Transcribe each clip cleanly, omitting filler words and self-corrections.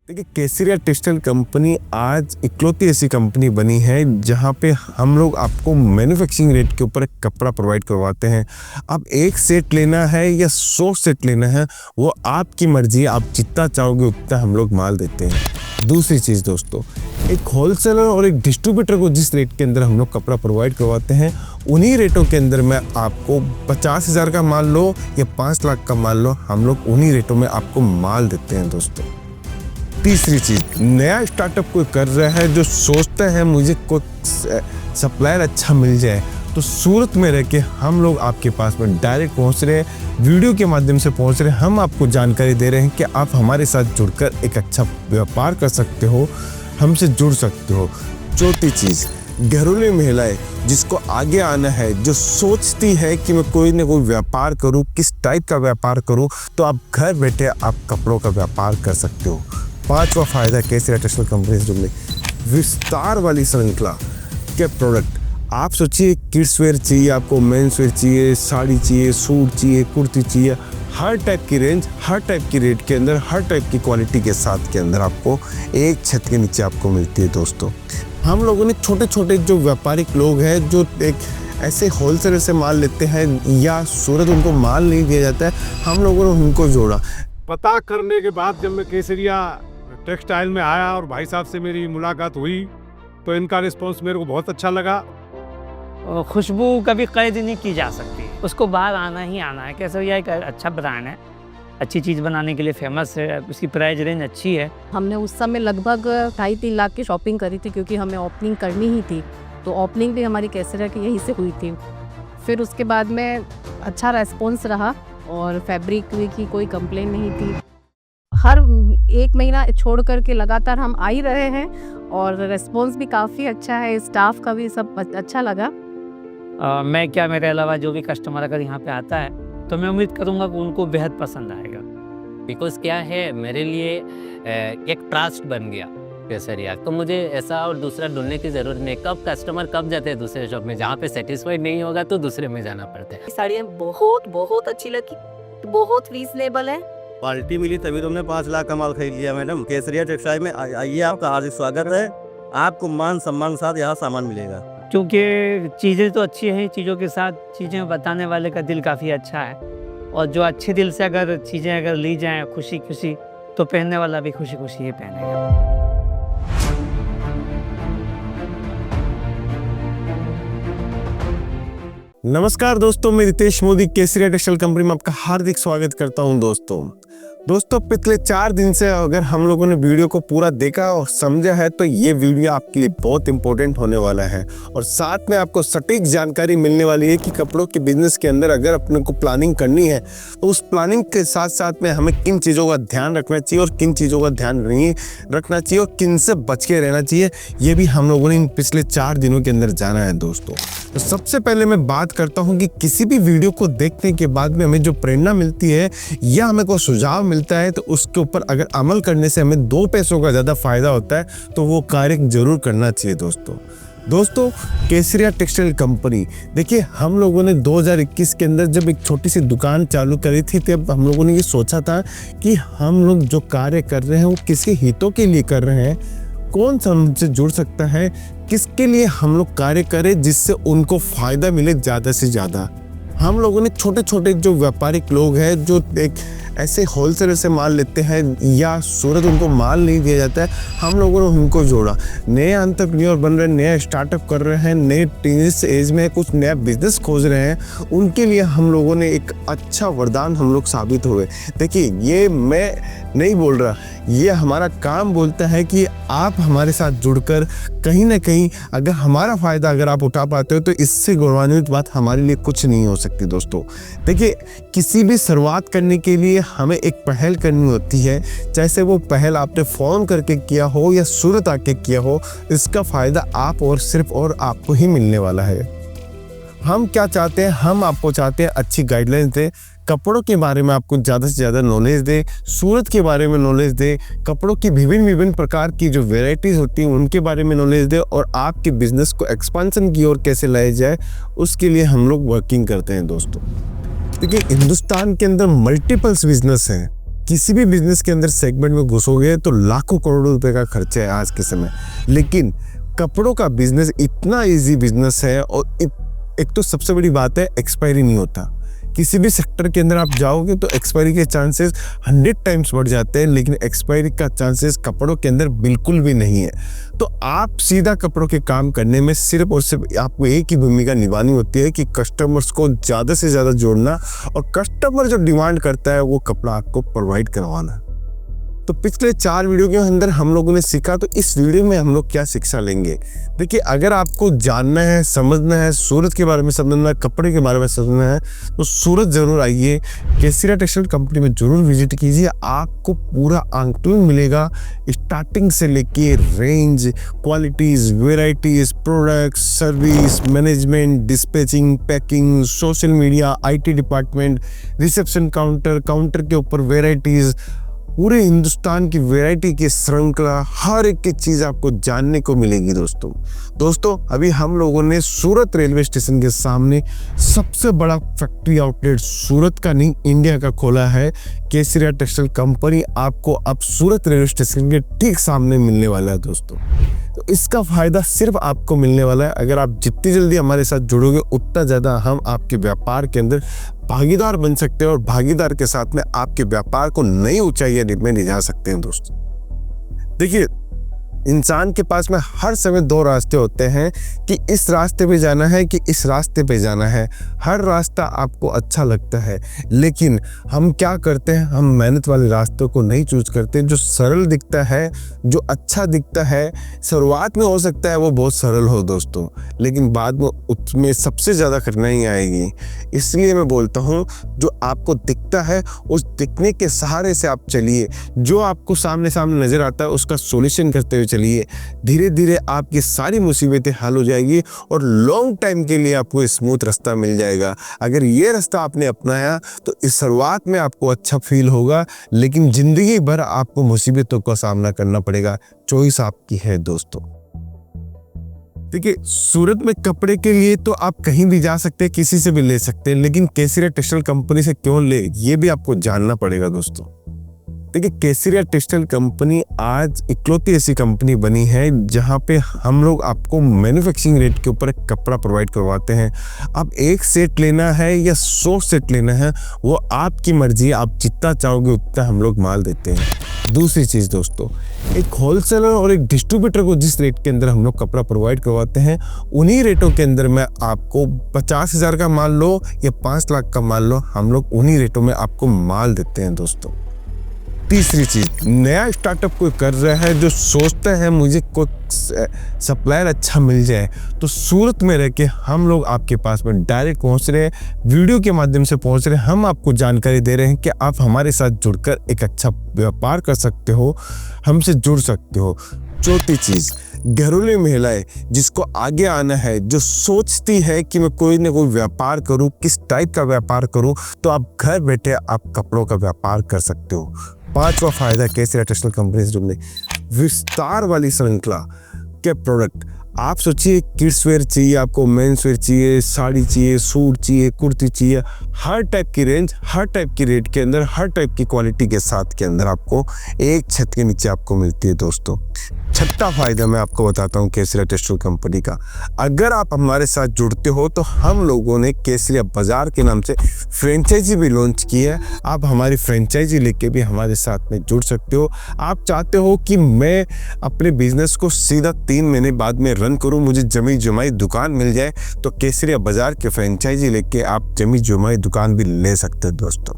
देखिए, केसरिया textile company आज इकलौती ऐसी कंपनी बनी है जहां पे हम लोग आपको मैन्युफैक्चरिंग रेट के ऊपर कपड़ा प्रोवाइड करवाते हैं। अब एक सेट लेना है या 100 सेट लेना है, वो आपकी मर्जी, आप जितना चाहोगे उतना हम लोग माल देते हैं। दूसरी चीज़ दोस्तों, एक होलसेलर और एक डिस्ट्रीब्यूटर को जिस रेट के अंदर हम लोग कपड़ा प्रोवाइड करवाते हैं, उन्हीं रेटों के अंदर में आपको 50,000 का माल लो या 5 लाख का माल लो, हम लोग उन्हीं रेटों में आपको माल देते हैं दोस्तों। तीसरी चीज़, नया स्टार्टअप कोई कर रहा है जो सोचता है मुझे कोई सप्लायर अच्छा मिल जाए, तो सूरत में रह के हम लोग आपके पास में डायरेक्ट पहुंच रहे हैं, वीडियो के माध्यम से पहुंच रहे हैं। हम आपको जानकारी दे रहे हैं कि आप हमारे साथ जुड़कर एक अच्छा व्यापार कर सकते हो, हमसे जुड़ सकते हो। चौथी चीज़, घरेलू महिलाएं जिसको आगे आना है, जो सोचती है कि मैं कोई ना कोई व्यापार करूं, किस टाइप का व्यापार करूं, तो आप घर बैठे आप कपड़ों का व्यापार कर सकते हो। पांचवा फायदा केसरिया टेक्सटाइल कंपनी से जुड़ने, विस्तार वाली श्रृंखला के प्रोडक्ट। आप सोचिए, किड्स वेयर चाहिए आपको, मेंस वेयर चाहिए, साड़ी चाहिए, सूट चाहिए, कुर्ती चाहिए, हर टाइप की रेंज, हर टाइप की रेट के अंदर, हर टाइप की क्वालिटी के साथ के अंदर आपको एक छत के नीचे आपको मिलती है दोस्तों। हम लोगों ने छोटे छोटे जो व्यापारिक लोग हैं, जो एक ऐसे होलसेलर से माल लेते हैं या सूरत उनको माल नहीं दिया जाता है, हम लोगों ने उनको जोड़ा। पता करने के बाद जब मैं केसरिया टेक्सटाइल में आया और भाई साहब से मेरी मुलाकात हुई, तो इनका रिस्पांस मेरे को बहुत अच्छा लगा। खुशबू कभी कैद नहीं की जा सकती, उसको बाहर आना ही आना है। केसरिया एक अच्छा ब्रांड है, अच्छी चीज़ बनाने के लिए फेमस है, उसकी प्राइस रेंज अच्छी है। हमने उस समय लगभग 2.5-3 लाख की शॉपिंग करी थी, क्योंकि हमें ओपनिंग करनी ही थी, तो ओपनिंग भी हमारी केसरिया की यहीं से हुई थी। फिर उसके बाद में अच्छा रेस्पॉन्स रहा और फैब्रिक की कोई कंप्लेन नहीं थी। हर 1 महीना छोड़ करके लगातार हम आ ही रहे हैं और रेस्पॉन्स भी काफ़ी अच्छा है, स्टाफ का भी सब अच्छा लगा। मैं क्या, मेरे अलावा जो भी कस्टमर अगर यहाँ पे आता है तो मैं उम्मीद करूँगा कि उनको बेहद पसंद आएगा। बिकॉज क्या है, मेरे लिए एक ट्रस्ट बन गया केसरिया, तो मुझे ऐसा और दूसरा ढूंढने की ज़रूरत नहीं। कब कस्टमर कब जाते हैं दूसरे शॉप में, जहाँ पे सेटिस्फाइड नहीं होगा तो दूसरे में जाना पड़ता है। साड़ियाँ बहुत बहुत अच्छी लगी, बहुत रीजनेबल है। क्वालिटी मिली तभी तो हमने 5 लाख का माल खरीद लिया। मैडम, केसरिया टेक्सटाइल में आइए, आपका हार्दिक स्वागत है। आपको मान सम्मान के साथ यहाँ सामान मिलेगा, क्योंकि चीज़ें तो अच्छी हैं, चीज़ों के साथ चीज़ें बताने वाले का दिल काफ़ी अच्छा है, और जो अच्छे दिल से अगर चीज़ें अगर ली जाएँ खुशी खुशी, तो पहनने वाला भी खुशी खुशी ही पहनेगा। नमस्कार दोस्तों, मैं रितेश मोदी केसरिया टेक्सटाइल कंपनी में आपका हार्दिक स्वागत करता हूं। दोस्तों पिछले 4 दिन से अगर हम लोगों ने वीडियो को पूरा देखा और समझा है, तो ये वीडियो आपके लिए बहुत इंपॉर्टेंट होने वाला है, और साथ में आपको सटीक जानकारी मिलने वाली है कि कपड़ों के बिजनेस के अंदर अगर अपने को प्लानिंग करनी है, तो उस प्लानिंग के साथ साथ में हमें किन चीज़ों का ध्यान रखना चाहिए और किन चीज़ों का ध्यान नहीं रखना चाहिए और किन से बच के रहना चाहिए, ये भी हम लोगों ने इन पिछले 4 दिनों के अंदर जाना है दोस्तों। तो सबसे पहले मैं बात करता हूँ कि किसी भी वीडियो को देखने के बाद में हमें जो प्रेरणा मिलती है या हमें कोई सुझाव मिलता है, तो उसके ऊपर अगर अमल करने से हमें 2 पैसों का ज़्यादा फायदा होता है, तो वो कार्य जरूर करना चाहिए दोस्तों। केसरिया टेक्सटाइल कंपनी, देखिए, हम लोगों ने 2021 के अंदर जब एक छोटी सी दुकान चालू करी थी, तब हम लोगों ने ये सोचा था कि हम लोग जो कार्य कर रहे हैं वो किसके हितों के लिए कर रहे हैं, कौन सा हमसे जुड़ सकता है, किसके लिए हम लोग कार्य करें जिससे उनको फायदा मिले ज़्यादा से ज़्यादा। हम लोगों ने छोटे छोटे जो व्यापारिक लोग हैं, जो एक ऐसे होलसेलर से माल लेते हैं या सूरत उनको माल नहीं दिया जाता है, हम लोगों ने उनको जोड़ा। नए एंटरप्रेन्योर बन रहे हैं, नया स्टार्टअप कर रहे हैं, नए टीनेज एज में कुछ नया बिजनेस खोज रहे हैं, उनके लिए हम लोगों ने एक अच्छा वरदान हम लोग साबित हुए। देखिए, ये मैं नहीं बोल रहा, ये हमारा काम बोलता है कि आप हमारे साथ जुड़कर कहीं ना कहीं अगर हमारा फ़ायदा अगर आप उठा पाते हो, तो इससे गौरवान्वित बात हमारे लिए कुछ नहीं हो सकती दोस्तों। देखिए, किसी भी शुरुआत करने के लिए हमें एक पहल करनी होती है, जैसे वो पहल आपने फ़ोन करके किया हो या सूरत आके किया हो, इसका फ़ायदा आप और सिर्फ और आपको ही मिलने वाला है। हम क्या चाहते हैं, हम आपको चाहते हैं अच्छी गाइडलाइंस दें, कपड़ों के बारे में आपको ज़्यादा से ज़्यादा नॉलेज दे, सूरत के बारे में नॉलेज दे, कपड़ों की विभिन्न प्रकार की जो वेराइटीज़ होती हैं उनके बारे में नॉलेज दे, और आपके बिजनेस को एक्सपेंशन की ओर कैसे लाया जाए, उसके लिए हम लोग वर्किंग करते हैं दोस्तों। देखिए, हिंदुस्तान के अंदर मल्टीपल्स बिजनेस हैं, किसी भी बिजनेस के अंदर सेगमेंट में घुसोगे तो लाखों करोड़ों रुपए का खर्चा है आज के समय, लेकिन कपड़ों का बिजनेस इतना इजी बिजनेस है और एक तो सबसे बड़ी बात है एक्सपायरी नहीं होता। किसी भी सेक्टर के अंदर आप जाओगे तो एक्सपायरी के चांसेस 100 टाइम्स बढ़ जाते हैं, लेकिन एक्सपायरी का चांसेस कपड़ों के अंदर बिल्कुल भी नहीं है। तो आप सीधा कपड़ों के काम करने में सिर्फ और सिर्फ आपको एक ही भूमिका निभानी होती है कि कस्टमर्स को ज़्यादा से ज़्यादा जोड़ना और कस्टमर जो डिमांड करता है वो कपड़ा आपको प्रोवाइड करवाना। तो पिछले 4 वीडियो के अंदर हम लोगों ने सीखा, तो इस वीडियो में हम लोग क्या शिक्षा लेंगे। देखिए, अगर आपको जानना है, समझना है, सूरत के बारे में समझना है, कपड़े के बारे में समझना है, तो सूरत ज़रूर आइए, केसरिया टेक्सटाइल कंपनी में ज़रूर विजिट कीजिए। आपको पूरा आंकलन मिलेगा, स्टार्टिंग से लेके range, qualities, varieties, products, service, management, dispatching, packing, social media, IT department, reception counter, counter के ऊपर वेराइटीज़, पूरे हिंदुस्तान की वैरायटी की श्रृंखला, हर एक की चीज़ आपको जानने को मिलेगी दोस्तों। अभी हम लोगों ने सूरत रेलवे स्टेशन के सामने सबसे बड़ा फैक्ट्री आउटलेट सूरत का नहीं इंडिया का खोला है। केसरिया टेक्सटाइल कंपनी आपको अब सूरत रेलवे स्टेशन के ठीक सामने मिलने वाला है दोस्तों। तो इसका फ़ायदा सिर्फ आपको मिलने वाला है। अगर आप जितनी जल्दी हमारे साथ जुड़ोगे उतना ज़्यादा हम आपके व्यापार के अंदर भागीदार बन सकते हैं और भागीदार के साथ में आपके व्यापार को नई ऊंचाइयों में ले जा सकते हैं दोस्तों। देखिए, इंसान के पास में हर समय 2 रास्ते होते हैं कि इस रास्ते पे जाना है कि इस रास्ते पे जाना है। हर रास्ता आपको अच्छा लगता है, लेकिन हम क्या करते हैं, हम मेहनत वाले रास्तों को नहीं चूज करते। जो सरल दिखता है, जो अच्छा दिखता है, शुरुआत में हो सकता है वो बहुत सरल हो दोस्तों, लेकिन बाद में उसमें सबसे ज़्यादा कठिनाई आएगी। इसलिए मैं बोलता हूँ, जो आपको दिखता है उस दिखने के सहारे से आप चलिए। जो आपको सामने नज़र आता है उसका सॉल्यूशन करते हुए चलिए। धीरे धीरे आपकी सारी मुसीबतें हल हो जाएगी और लॉन्ग टाइम के लिए आपको स्मूथ रास्ता मिल जाएगा। अगर ये रास्ता आपने अपनाया तो इस शुरुआत में आपको अच्छा फील होगा, लेकिन ज़िंदगी भर आपको मुसीबतों का सामना करना पड़ेगा। चॉइस आपकी है दोस्तों। देखिए, सूरत में कपड़े के लिए तो आप कहीं भी जा सकते हैं, किसी से भी ले सकते हैं, लेकिन केसरिया टेक्सटाइल कंपनी से क्यों ले, ये भी आपको जानना पड़ेगा दोस्तों। देखिए, केसरिया टेक्सटाइल कंपनी आज इकलौती ऐसी कंपनी बनी है जहां पे हम लोग आपको मैन्युफैक्चरिंग रेट के ऊपर कपड़ा प्रोवाइड करवाते हैं। अब 1 सेट लेना है या 100 सेट लेना है, वो आपकी मर्जी, आप जितना चाहोगे उतना हम लोग माल देते हैं। दूसरी चीज़ दोस्तों, एक होलसेलर और एक डिस्ट्रीब्यूटर को जिस रेट के अंदर हम लोग कपड़ा प्रोवाइड करवाते हैं, उन्हीं रेटों के अंदर में आपको 50,000 का माल लो या 5 लाख का माल लो, हम लोग उन्हीं रेटों में आपको माल देते हैं दोस्तों। तीसरी चीज़, नया स्टार्टअप कोई कर रहा है जो सोचता है मुझे कोई सप्लायर अच्छा मिल जाए, तो सूरत में रह के हम लोग आपके पास में डायरेक्ट पहुंच रहे हैं, वीडियो के माध्यम से पहुंच रहे हैं। हम आपको जानकारी दे रहे हैं कि आप हमारे साथ जुड़कर एक अच्छा व्यापार कर सकते हो, हमसे जुड़ सकते हो। चौथी चीज़, घरेलू महिलाएं जिसको आगे आना है, जो सोचती है कि मैं कोई ना कोई व्यापार करूं, किस टाइप का व्यापार करूं, तो आप घर बैठे आप कपड़ों का व्यापार कर सकते हो। 5वां फायदा केसरिया टेक्सटाइल कंपनी से जुड़ने, विस्तार वाली श्रृंखला के प्रोडक्ट। आप सोचिए, किड्स वेयर चाहिए आपको, मेंस वेयर चाहिए, साड़ी चाहिए, सूट चाहिए, कुर्ती चाहिए, हर टाइप की रेंज, हर टाइप की रेट के अंदर, हर टाइप की क्वालिटी के साथ के अंदर आपको एक छत के नीचे आपको मिलती है दोस्तों। 6वां फायदा मैं आपको बताता हूँ केसरिया टेक्सटाइल कंपनी का। अगर आप हमारे साथ जुड़ते हो तो हम लोगों ने केसरिया बाजार के नाम से फ्रेंचाइजी भी लॉन्च की है। आप हमारी फ्रेंचाइजी लेके भी हमारे साथ में जुड़ सकते हो। आप चाहते हो कि मैं अपने बिजनेस को सीधा 3 महीने बाद में रन करूं, मुझे जमी जमाई दुकान मिल जाए, तो केसरिया बाजार के फ्रेंचाइजी लेके आप जमी जमाई दुकान भी ले सकते हैं दोस्तों।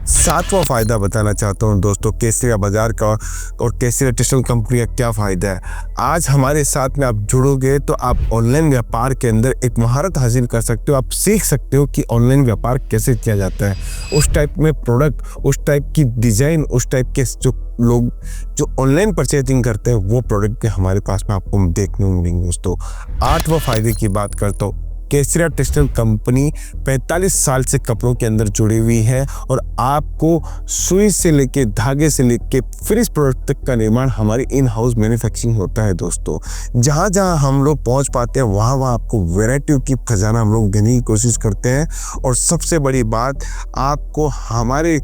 7वां फायदा बताना चाहता हूं दोस्तों, केसरिया बाजार का और केसरिया टेक्सटाइल कंपनी का क्या फ़ायदा है। आज हमारे साथ में आप जुड़ोगे तो आप ऑनलाइन व्यापार के अंदर एक महारत हासिल कर सकते हो। आप सीख सकते हो कि ऑनलाइन व्यापार कैसे किया जाता है। उस टाइप में प्रोडक्ट, उस टाइप की डिज़ाइन, उस टाइप के जो लोग जो ऑनलाइन परचेजिंग करते हैं वो प्रोडक्ट भी हमारे पास में आपको देखने को मिलेंगे दोस्तों। 8वां फायदे की बात करता हूँ, केसरिया टेक्सटाइल कंपनी 45 साल से कपड़ों के अंदर जुड़ी हुई है और आपको सुई से लेके धागे से लेके फिनिश प्रोडक्ट तक का निर्माण हमारी इन हाउस मैन्युफैक्चरिंग होता है दोस्तों। जहाँ जहाँ हम लोग पहुँच पाते हैं वहाँ वहाँ आपको वैरायटी की खजाना हम लोग देने की कोशिश करते हैं। और सबसे बड़ी बात, आपको हमारे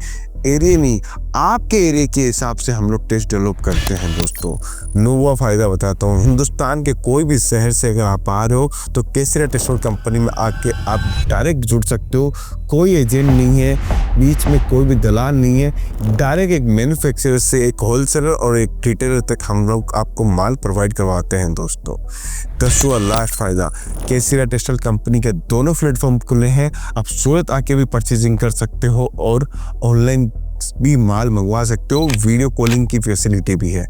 एरिया नहीं, आपके एरिया के हिसाब से हम लोग टेस्ट डेवलप करते हैं दोस्तों। नोवा फ़ायदा बताता हूँ, हिंदुस्तान के कोई भी शहर से अगर आप आ रहे हो तो केसरिया टेस्ट कंपनी में आके आप डायरेक्ट जुड़ सकते हो। कोई एजेंट नहीं है, बीच में कोई भी दलाल नहीं है, डायरेक्ट एक मैन्युफैक्चरर से एक होलसेलर और एक रिटेलर तक हम लोग आपको माल प्रोवाइड करवाते हैं दोस्तों। दसवां लास्ट फ़ायदा, केसरिया टेक्सटाइल कंपनी के दोनों प्लेटफॉर्म खुले हैं। आप सूरत आके भी परचेजिंग कर सकते हो और ऑनलाइन भी माल मंगवा सकते हो, वीडियो कॉलिंग की फैसिलिटी भी है।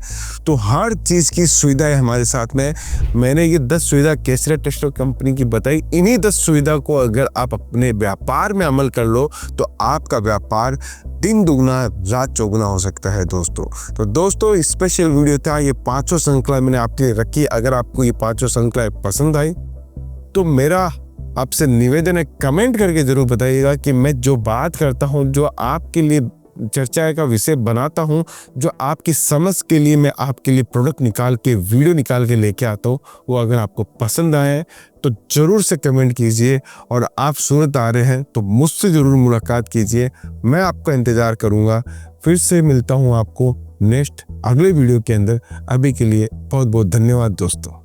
तो हर चीज़ की सुविधा है हमारे साथ में। मैंने ये 10 सुविधा केसरिया टेक्सटाइल कंपनी की बताई। इन्हीं 10 सुविधा को अगर आप अपने व्यापार में अमल कर लो तो आपका व्यापार दिन दुगना रात चौगुना हो सकता है दोस्तों। तो दोस्तों स्पेशल वीडियो था, ये 5 श्रृंखला मैंने आपके लिए रखी। अगर आपको ये 5 श्रृंखला पसंद आई तो मेरा आपसे निवेदन है, कमेंट करके जरूर बताइएगा कि मैं जो बात करता हूँ, जो आपके लिए चर्चा का विषय बनाता हूँ, जो आपकी समझ के लिए मैं आपके लिए प्रोडक्ट निकाल के वीडियो निकाल के लेके आता हूँ, वो अगर आपको पसंद आए तो ज़रूर से कमेंट कीजिए। और आप सूरत आ रहे हैं तो मुझसे ज़रूर मुलाकात कीजिए, मैं आपका इंतज़ार करूँगा। फिर से मिलता हूँ आपको नेक्स्ट अगले वीडियो के अंदर। अभी के लिए बहुत बहुत धन्यवाद दोस्तों।